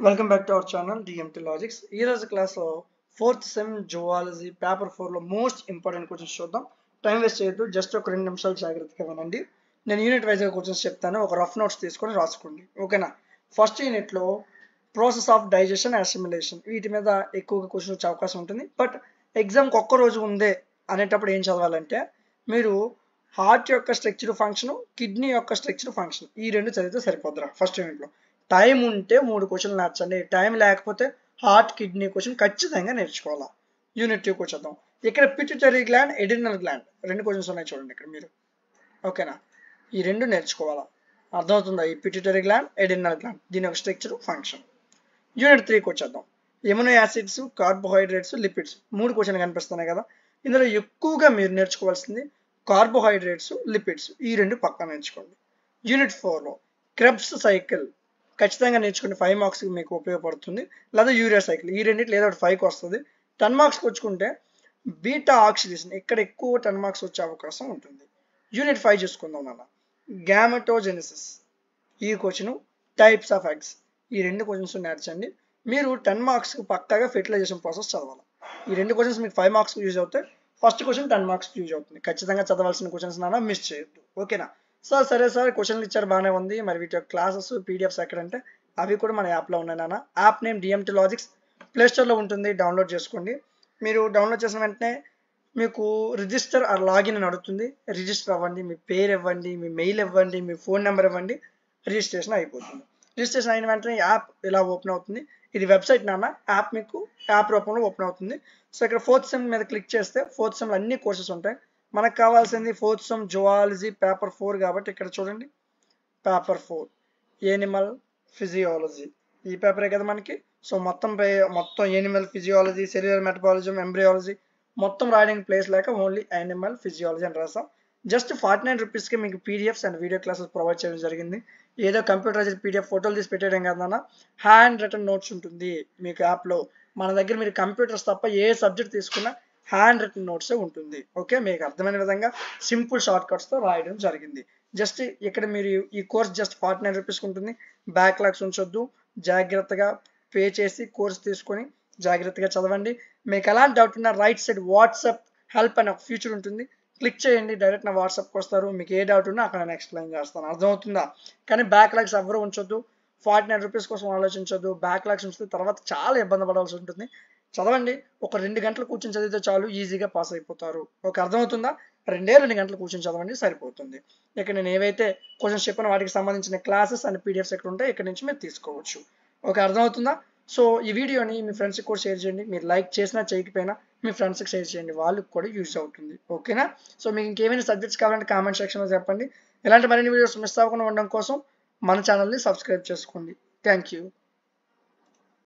Welcome back to our channel DMT logics. ఈ రోజు క్లాస్లో ఫోర్త్ సెమ్ జువాలజీ పేపర్ 4లో మోస్ట్ ఇంపార్టెంట్ క్వశ్చన్స్ చూద్దాం. టైం వేస్ట్ చేయొద్దు, జస్ట్ ఒక 2 నిమిషాలు జాగ్రత్తగా వినండి. నేను యూనిట్ వైజ్గా క్వశ్చన్స్ చెప్తాను, ఒక రఫ్ నోట్స్ తీసుకొని రాసుకోండి, ఓకేనా. ఫస్ట్ యూనిట్లో ప్రాసెస్ ఆఫ్ డైజెషన్, అసిమిలేషన్, వీటి మీద ఎక్కువగా క్వశ్చన్ వచ్చే అవకాశం ఉంటుంది. బట్ ఎగ్జామ్కి ఒక్క రోజు ఉందే అనేటప్పుడు ఏం చదవాలంటే, మీరు హార్ట్ యొక్క స్ట్రక్చర్ ఫంక్షన్, కిడ్నీ యొక్క స్ట్రక్చర్ ఫంక్షన్, ఈ రెండు చదివితే సరిపోద్దురా ఫస్ట్ యూనిట్లో. టైం ఉంటే 3 క్వశ్చన్లు నేర్చండి, టైం లేకపోతే హార్ట్ కిడ్నీ క్వశ్చన్ ఖచ్చితంగా నేర్చుకోవాలా. యూనిట్ 2 వచ్చేద్దాం. ఇక్కడ పిట్యూటరీ గ్లాండ్, ఎడిరినల్ గ్లాండ్, 2 క్వశ్చన్స్ ఉన్నాయి చూడండి ఇక్కడ మీరు, ఓకేనా. ఈ రెండు నేర్చుకోవాలా, అర్థమవుతుందా? ఈ పిట్యూటరీ గ్లాండ్, ఎడిరినల్ గ్లాండ్, దీని యొక్క స్ట్రక్చర్ ఫంక్షన్. యూనిట్ 3కి వచ్చేద్దాం. ఎమినో యాసిడ్స్, కార్బోహైడ్రేట్స్, లిపిడ్స్, 3 క్వశ్చన్లు కనిపిస్తున్నాయి కదా. ఇందులో ఎక్కువగా మీరు నేర్చుకోవాల్సింది కార్బోహైడ్రేట్స్, లిపిడ్స్, ఈ రెండు పక్కా నేర్చుకోండి. యూనిట్ 4లో క్రెబ్స్ సైకిల్ ఖచ్చితంగా నేర్చుకుని 5 మార్క్స్కి మీకు ఉపయోగపడుతుంది. లేదా యూరియా సైకిల్, ఈ రెండింటి లేదా 5కి వస్తుంది. 10 మార్క్స్కి వచ్చుకుంటే బీటా ఆక్సిడేషన్, ఇక్కడ ఎక్కువ 10 మార్క్స్ వచ్చే అవకాశం ఉంటుంది. యూనిట్ 5 చూసుకుందాం నాన్న. గ్యామెటోజెనిసిస్, ఈ క్వశ్చన్, టైప్స్ ఆఫ్ ఎగ్స్, ఈ 2 క్వశ్చన్స్ నేర్చండి. మీరు 10 మార్క్స్కి పక్కాగా ఫెర్టిలైజేషన్ ప్రాసెస్ చదవాలి. ఈ 2 క్వశ్చన్స్ మీకు 5 మార్క్స్కి యూజ్ అవుతాయి. ఫస్ట్ క్వశ్చన్ 10 మార్క్స్కి యూజ్ అవుతుంది. ఖచ్చితంగా చదవాల్సిన క్వశ్చన్స్ నాన్న, మిస్ చేయొద్దు, ఓకేనా. సార్ సరే సార్, క్వశ్చన్లు ఇచ్చారు బాగానే ఉంది, మరి వీటి యొక్క క్లాసెస్ పీడిఎఫ్స్ ఎక్కడంటే అవి కూడా మన యాప్లో ఉన్నాయి నాన్న. యాప్ నేమ్ డిఎంటీ లాజిక్స్, ప్లేస్టోర్లో ఉంటుంది, డౌన్లోడ్ చేసుకోండి. మీరు డౌన్లోడ్ చేసిన వెంటనే మీకు రిజిస్టర్ ఆర్ లాగిన్ అని అడుగుతుంది. రిజిస్టర్ అవ్వండి, మీ పేరు ఇవ్వండి, మీ మెయిల్ ఇవ్వండి, మీ ఫోన్ నెంబర్ ఇవ్వండి, రిజిస్ట్రేషన్ అయిపోతుంది. రిజిస్ట్రేషన్ అయిన వెంటనే యాప్ ఇలా ఓపెన్ అవుతుంది. ఇది వెబ్సైట్ నాన్న, యాప్ మీకు యాప్ రూపంలో ఓపెన్ అవుతుంది. సో ఇక్కడ 4th సెమ్ మీద క్లిక్ చేస్తే 4th సెమ్లో అన్ని కోర్సెస్ ఉంటాయి. మనకు కావాల్సింది 4th సెమ్ జువాలజీ పేపర్ 4 కాబట్టి ఇక్కడ చూడండి, పేపర్ 4 యానిమల్ ఫిజియాలజీ, ఈ పేపరే కదా మనకి. సో మొత్తం animal physiology, cellular metabolism, embryology మొత్తం రాయడానికి ప్లేస్ లేక ఓన్లీ యానిమల్ ఫిజియాలజీ అని రాసాం. జస్ట్ 49 రూపీస్కి మీకు PDFs and video classes provide చేయడం జరిగింది. ఏదో కంప్యూటరైజ్డ్ పీడిఎఫ్ ఫోటోలు తీసి పెట్టేయడం కాదన్నా, హ్యాండ్ రిటన్ నోట్స్ ఉంటుంది మీకు యాప్లో. మన దగ్గర మీరు కంప్యూటర్స్ తప్ప ఏ సబ్జెక్ట్ తీసుకున్నా హ్యాండ్ రిటన్ నోట్సే ఉంటుంది, ఓకే. మీకు అర్థమైన విధంగా సింపుల్ షార్ట్ కట్స్తో రాయడం జరిగింది. జస్ట్ ఇక్కడ మీరు ఈ కోర్స్ జస్ట్ 49 రూపీస్కి ఉంటుంది. బ్యాక్లాగ్స్ ఉంచొద్దు, జాగ్రత్తగా పే చేసి కోర్స్ తీసుకొని జాగ్రత్తగా చదవండి. మీకు ఎలాంటి డౌట్ ఉన్నా రైట్ సైడ్ వాట్సాప్ హెల్ప్ అనే ఒక ఫీచర్ ఉంటుంది, క్లిక్ చేయండి, డైరెక్ట్ నా వాట్సాప్కి వస్తారు. మీకు ఏ డౌట్ ఉన్నా అక్కడ నేను ఎక్స్ప్లెయిన్ చేస్తాను, అర్థమవుతుందా. కానీ బ్యాక్లాగ్స్ ఎవరు ఉంచొద్దు, 49 రూపీస్ కోసం ఆలోచించొద్దు. బ్యాక్లాగ్స్ ఉంచితే తర్వాత చాలా ఇబ్బంది పడాల్సి ఉంటుంది. చదవండి, ఒక 2 గంటలు కూర్చొని చదివితే చాలు, ఈజీగా పాస్ అయిపోతారు, ఓకే. అర్థమవుతుందా. 2 గంటలు కూర్చొని చదవండి, సరిపోతుంది. ఇక్కడ నేను ఏవైతే క్వశ్చన్స్ చెప్పిన వాటికి సంబంధించిన క్లాసెస్ అండ్ పీడిఎఫ్స్ ఎక్కడ ఉంటాయి, ఇక్కడ నుంచి మీరు తీసుకోవచ్చు, ఓకే. అర్థమవుతుందా. సో ఈ వీడియోని మీ ఫ్రెండ్స్కి కూడా షేర్ చేయండి. మీరు లైక్ చేసినా చేయకపోయినా మీ ఫ్రెండ్స్కి షేర్ చేయండి, వాళ్ళకి కూడా యూజ్ అవుతుంది, ఓకేనా. సో మీకు ఇంకేమైనా సబ్జెక్ట్స్ కావాలంటే కామెంట్ సెక్షన్లో చెప్పండి. ఇలాంటి మరిన్ని వీడియోస్ మిస్ అవ్వకుండా ఉండడం కోసం మన ఛానల్ని సబ్స్క్రైబ్ చేసుకోండి. Thank you.